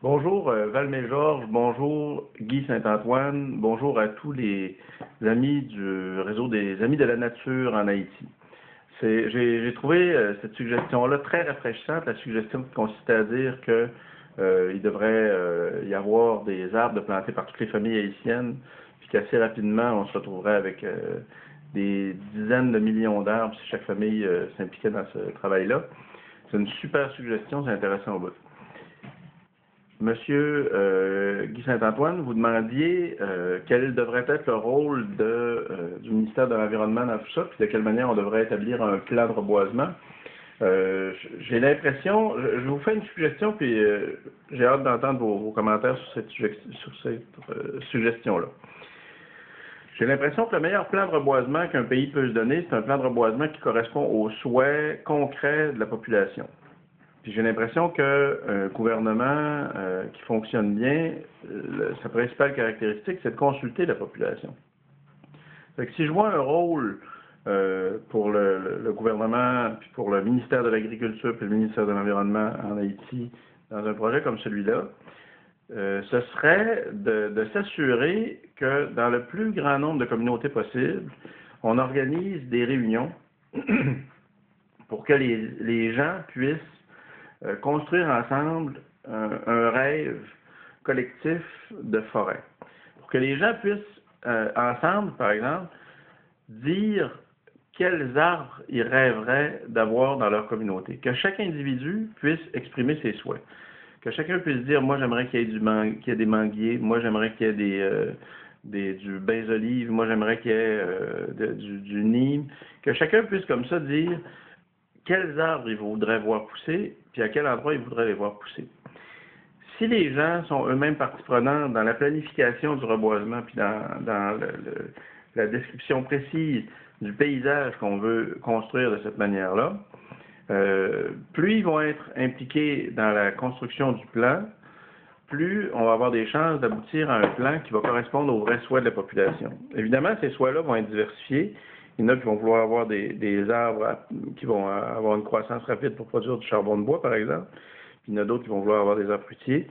Bonjour Val-Mégeorges, bonjour Guy Saint-Antoine, bonjour à tous les amis du réseau des Amis de la Nature en Haïti. J'ai trouvé cette suggestion-là très rafraîchissante, la suggestion qui consistait à dire que il devrait y avoir des arbres de planter par toutes les familles haïtiennes, puis qu'assez rapidement on se retrouverait avec des dizaines de millions d'arbres si chaque famille s'impliquait dans ce travail-là. C'est une super suggestion, c'est intéressant au bout. Monsieur Guy Saint-Antoine, vous demandiez quel devrait être le rôle du ministère de l'Environnement dans tout ça, puis de quelle manière on devrait établir un plan de reboisement. J'ai l'impression, je vous fais une suggestion, puis j'ai hâte d'entendre vos commentaires sur cette suggestion-là. J'ai l'impression que le meilleur plan de reboisement qu'un pays peut se donner, c'est un plan de reboisement qui correspond aux souhaits concrets de la population. Puis j'ai l'impression qu'un gouvernement qui fonctionne bien, sa principale caractéristique, c'est de consulter la population. Fait que si je vois un rôle pour le gouvernement, puis pour le ministère de l'Agriculture, puis le ministère de l'Environnement en Haïti, dans un projet comme celui-là, ce serait de s'assurer que dans le plus grand nombre de communautés possibles, on organise des réunions pour que les gens puissent construire ensemble un rêve collectif de forêt. Pour que les gens puissent, ensemble, par exemple, dire quels arbres ils rêveraient d'avoir dans leur communauté. Que chaque individu puisse exprimer ses souhaits. Que chacun puisse dire, moi j'aimerais qu'il y ait des manguiers, moi j'aimerais qu'il y ait du bain-olive, moi j'aimerais qu'il y ait du nîmes. Que chacun puisse comme ça dire quels arbres ils voudraient voir pousser, puis à quel endroit ils voudraient les voir pousser. Si les gens sont eux-mêmes partie prenante dans la planification du reboisement, puis dans la description précise du paysage qu'on veut construire de cette manière-là, plus ils vont être impliqués dans la construction du plan, plus on va avoir des chances d'aboutir à un plan qui va correspondre aux vrais souhaits de la population. Évidemment, ces souhaits-là vont être diversifiés. Il y en a qui vont vouloir avoir des arbres qui vont avoir une croissance rapide pour produire du charbon de bois, par exemple. Puis il y en a d'autres qui vont vouloir avoir des arbres fruitiers.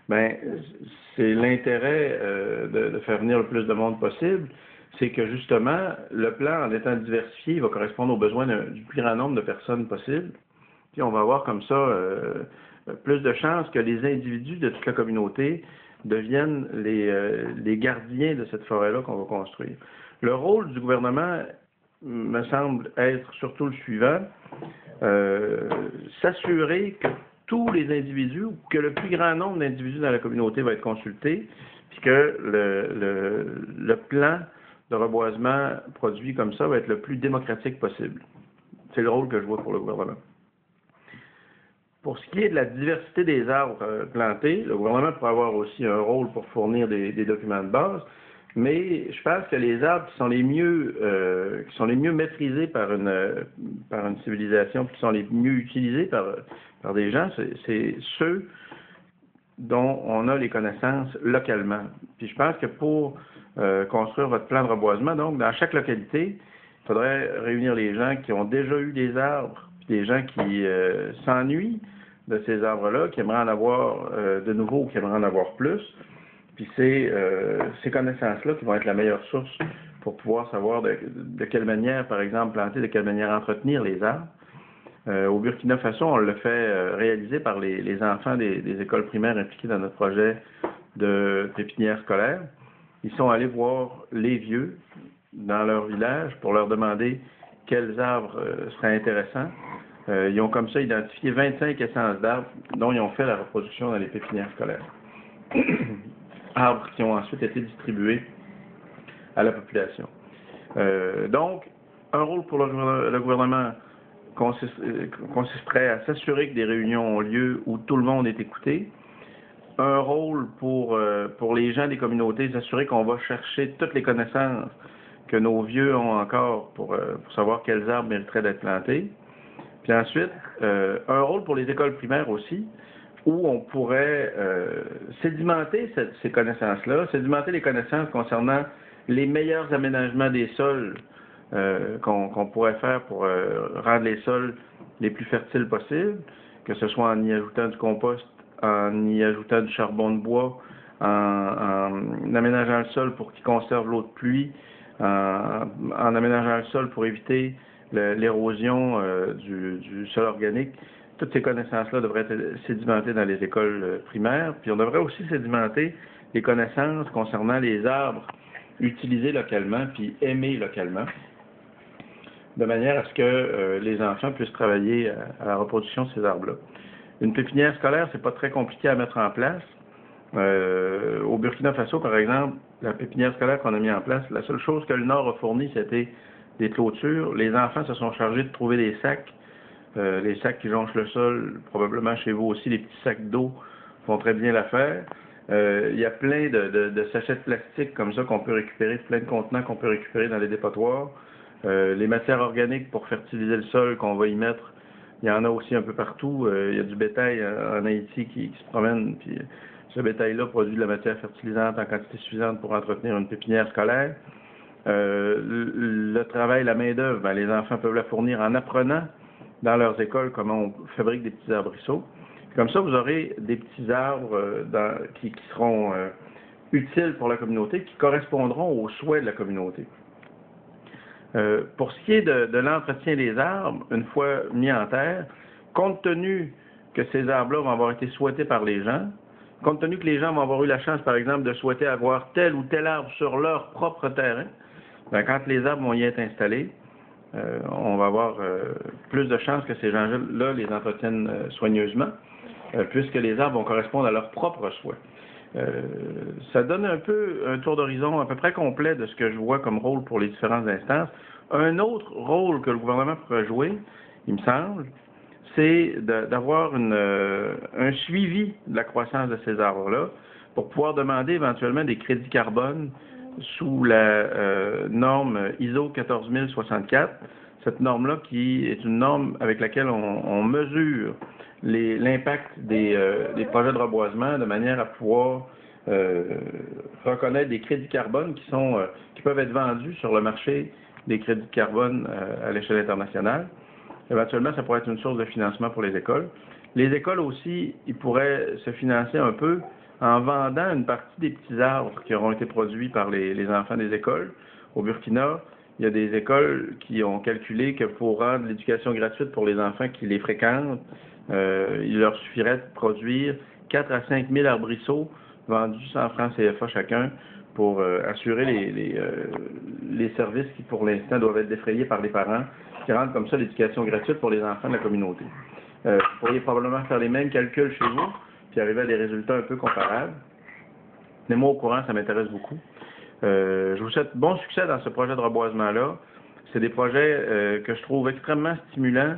Bien, c'est l'intérêt de faire venir le plus de monde possible, c'est que justement, le plan, en étant diversifié, va correspondre aux besoins du plus grand nombre de personnes possible. Puis on va avoir comme ça plus de chances que les individus de toute la communauté deviennent les gardiens de cette forêt-là qu'on va construire. Le rôle du gouvernement me semble être surtout le suivant, s'assurer que tous les individus, ou que le plus grand nombre d'individus dans la communauté va être consulté, puis que le plan de reboisement produit comme ça va être le plus démocratique possible. C'est le rôle que je vois pour le gouvernement. Pour ce qui est de la diversité des arbres plantés, le gouvernement pourrait avoir aussi un rôle pour fournir des documents de base, mais je pense que les arbres qui sont les mieux maîtrisés par une civilisation, qui sont les mieux utilisés par des gens, c'est ceux dont on a les connaissances localement. Puis je pense que pour construire votre plan de reboisement, donc dans chaque localité, il faudrait réunir les gens qui ont déjà eu des arbres, puis des gens qui s'ennuient de ces arbres-là, qui aimeraient en avoir de nouveau ou qui aimeraient en avoir plus. Puis c'est ces connaissances-là qui vont être la meilleure source pour pouvoir savoir de quelle manière, par exemple, planter, de quelle manière entretenir les arbres. Au Burkina Faso, on le fait réaliser par les enfants des écoles primaires impliqués dans notre projet de pépinière scolaire. Ils sont allés voir les vieux dans leur village pour leur demander quels arbres seraient intéressants. Ils ont comme ça identifié 25 essences d'arbres dont ils ont fait la reproduction dans les pépinières scolaires. Arbres qui ont ensuite été distribués à la population. Donc, un rôle pour le gouvernement consisterait à s'assurer que des réunions ont lieu où tout le monde est écouté. Un rôle pour les gens des communautés, s'assurer qu'on va chercher toutes les connaissances que nos vieux ont encore pour savoir quels arbres mériteraient d'être plantés. Puis ensuite, un rôle pour les écoles primaires aussi, où on pourrait sédimenter ces connaissances-là, sédimenter les connaissances concernant les meilleurs aménagements des sols qu'on pourrait faire pour rendre les sols les plus fertiles possibles, que ce soit en y ajoutant du compost en y ajoutant du charbon de bois, en aménageant le sol pour qu'il conserve l'eau de pluie, en aménageant le sol pour éviter l'érosion du sol organique. Toutes ces connaissances-là devraient être sédimentées dans les écoles primaires. Puis on devrait aussi sédimenter les connaissances concernant les arbres utilisés localement puis aimés localement, de manière à ce que les enfants puissent travailler à la reproduction de ces arbres-là. Une pépinière scolaire, c'est pas très compliqué à mettre en place. Au Burkina Faso, par exemple, la pépinière scolaire qu'on a mis en place, la seule chose que le Nord a fourni, c'était des clôtures. Les enfants se sont chargés de trouver des sacs, les sacs qui jonchent le sol, probablement chez vous aussi, les petits sacs d'eau font très bien l'affaire. Il y a plein de sachets de plastique comme ça qu'on peut récupérer, plein de contenants qu'on peut récupérer dans les dépotoirs. Les matières organiques pour fertiliser le sol qu'on va y mettre, il y en a aussi un peu partout. Il y a du bétail en Haïti qui se promène, puis ce bétail-là produit de la matière fertilisante en quantité suffisante pour entretenir une pépinière scolaire. Le travail, la main-d'œuvre, ben, les enfants peuvent la fournir en apprenant dans leurs écoles comment on fabrique des petits arbrisseaux. Comme ça, vous aurez des petits arbres qui seront utiles pour la communauté, qui correspondront aux souhaits de la communauté. Pour ce qui est de l'entretien des arbres, une fois mis en terre, compte tenu que ces arbres-là vont avoir été souhaités par les gens, compte tenu que les gens vont avoir eu la chance, par exemple, de souhaiter avoir tel ou tel arbre sur leur propre terrain, ben, quand les arbres vont y être installés, on va avoir plus de chances que ces gens-là les entretiennent soigneusement, puisque les arbres vont correspondre à leurs propres souhaits. Ça donne un peu un tour d'horizon à peu près complet de ce que je vois comme rôle pour les différentes instances. Un autre rôle que le gouvernement pourrait jouer, il me semble, c'est d'avoir un suivi de la croissance de ces arbres-là pour pouvoir demander éventuellement des crédits carbone sous la norme ISO 14064. Cette norme-là qui est une norme avec laquelle on mesure l'impact des projets de reboisement de manière à pouvoir reconnaître des crédits carbone qui peuvent être vendus sur le marché des crédits de carbone à l'échelle internationale. Éventuellement, ça pourrait être une source de financement pour les écoles. Les écoles aussi, ils pourraient se financer un peu en vendant une partie des petits arbres qui auront été produits par les enfants des écoles. Au Burkina, il y a des écoles qui ont calculé que pour rendre l'éducation gratuite pour les enfants qui les fréquentent, il leur suffirait de produire 4 à 5 000 arbrisseaux vendus 100 francs CFA chacun pour assurer les services qui, pour l'instant, doivent être défrayés par les parents, qui rendent comme ça l'éducation gratuite pour les enfants de la communauté. Vous pourriez probablement faire les mêmes calculs chez vous, puis arriver à des résultats un peu comparables. Tenez-moi au courant, ça m'intéresse beaucoup. Je vous souhaite bon succès dans ce projet de reboisement-là. C'est des projets que je trouve extrêmement stimulants.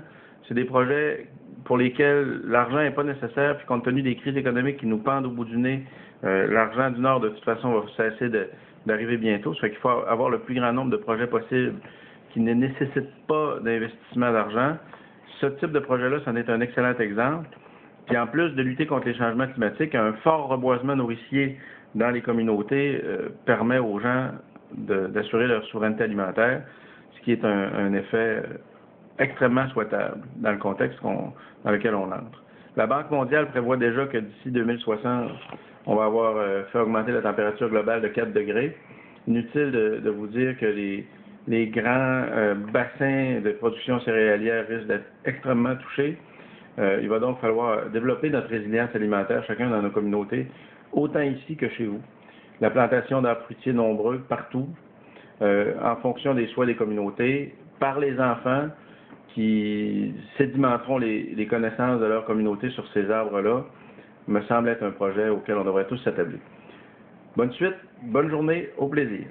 C'est des projets pour lesquels l'argent n'est pas nécessaire, puis compte tenu des crises économiques qui nous pendent au bout du nez, l'argent du Nord, de toute façon, va cesser d'arriver bientôt. Ça fait qu'il faut avoir le plus grand nombre de projets possibles qui ne nécessitent pas d'investissement d'argent. Ce type de projet-là, c'en est un excellent exemple. Puis en plus de lutter contre les changements climatiques, un fort reboisement nourricier dans les communautés permet aux gens d'assurer leur souveraineté alimentaire, ce qui est un effet extrêmement souhaitable dans le contexte dans lequel on entre. La Banque mondiale prévoit déjà que d'ici 2060, on va avoir fait augmenter la température globale de 4 degrés. Inutile de vous dire que les grands bassins de production céréalière risquent d'être extrêmement touchés. Il va donc falloir développer notre résilience alimentaire, chacun dans nos communautés, autant ici que chez vous. La plantation d'arbres fruitiers nombreux partout, en fonction des souhaits des communautés, par les enfants qui sédimenteront les connaissances de leur communauté sur ces arbres-là, me semble être un projet auquel on devrait tous s'attabler. Bonne suite, bonne journée, au plaisir.